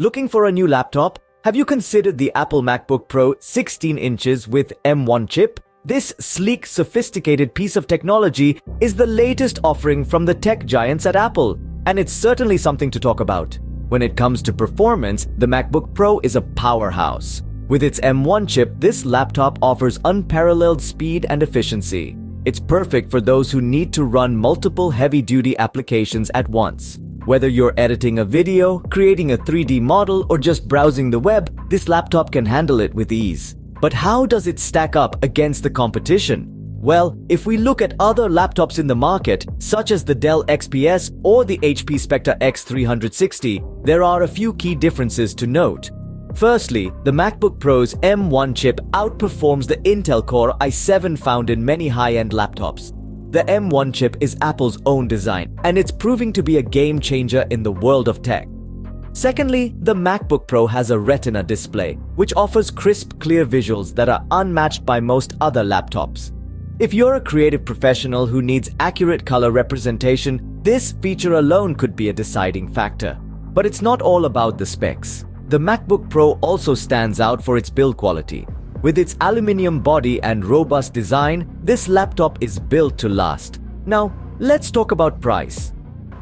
Looking for a new laptop? Have you considered the Apple MacBook Pro 16 inches with M1 chip? This sleek, sophisticated piece of technology is the latest offering from the tech giants at Apple, and it's certainly something to talk about. When it comes to performance, the MacBook Pro is a powerhouse. With its M1 chip, this laptop offers unparalleled speed and efficiency. It's perfect for those who need to run multiple heavy-duty applications at once. Whether you're editing a video, creating a 3D model, or just browsing the web, this laptop can handle it with ease. But how does it stack up against the competition? Well, if we look at other laptops in the market, such as the Dell XPS or the HP Spectre X360, there are a few key differences to note. Firstly, the MacBook Pro's M1 chip outperforms the Intel Core i7 found in many high-end laptops. The M1 chip is Apple's own design, and it's proving to be a game changer in the world of tech. Secondly, the MacBook Pro has a Retina display, which offers crisp, clear visuals that are unmatched by most other laptops. If you're a creative professional who needs accurate color representation, this feature alone could be a deciding factor. But it's not all about the specs. The MacBook Pro also stands out for its build quality. With its aluminum body and robust design, this laptop is built to last. Now, let's talk about price.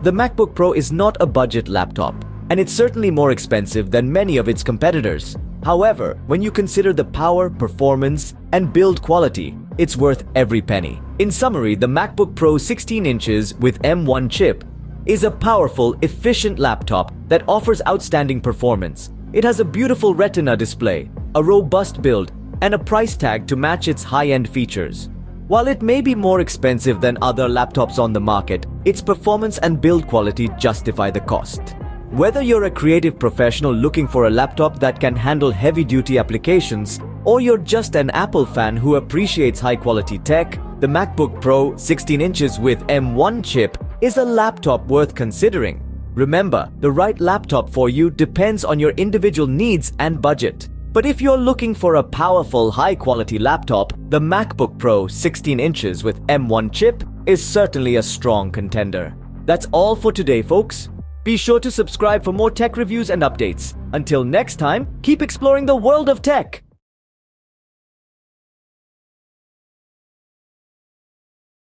The MacBook Pro is not a budget laptop, and it's certainly more expensive than many of its competitors. However, when you consider the power, performance, and build quality, it's worth every penny. In summary, the MacBook Pro 16 inches with M1 chip is a powerful, efficient laptop that offers outstanding performance. It has a beautiful Retina display, a robust build, and a price tag to match its high-end features. While it may be more expensive than other laptops on the market, its performance and build quality justify the cost. Whether you're a creative professional looking for a laptop that can handle heavy-duty applications, or you're just an Apple fan who appreciates high-quality tech, the MacBook Pro 16 inches with M1 chip is a laptop worth considering. Remember, the right laptop for you depends on your individual needs and budget. But if you're looking for a powerful, high-quality laptop, the MacBook Pro 16 inches with M1 chip is certainly a strong contender. That's all for today, folks. Be sure to subscribe for more tech reviews and updates. Until next time, keep exploring the world of tech.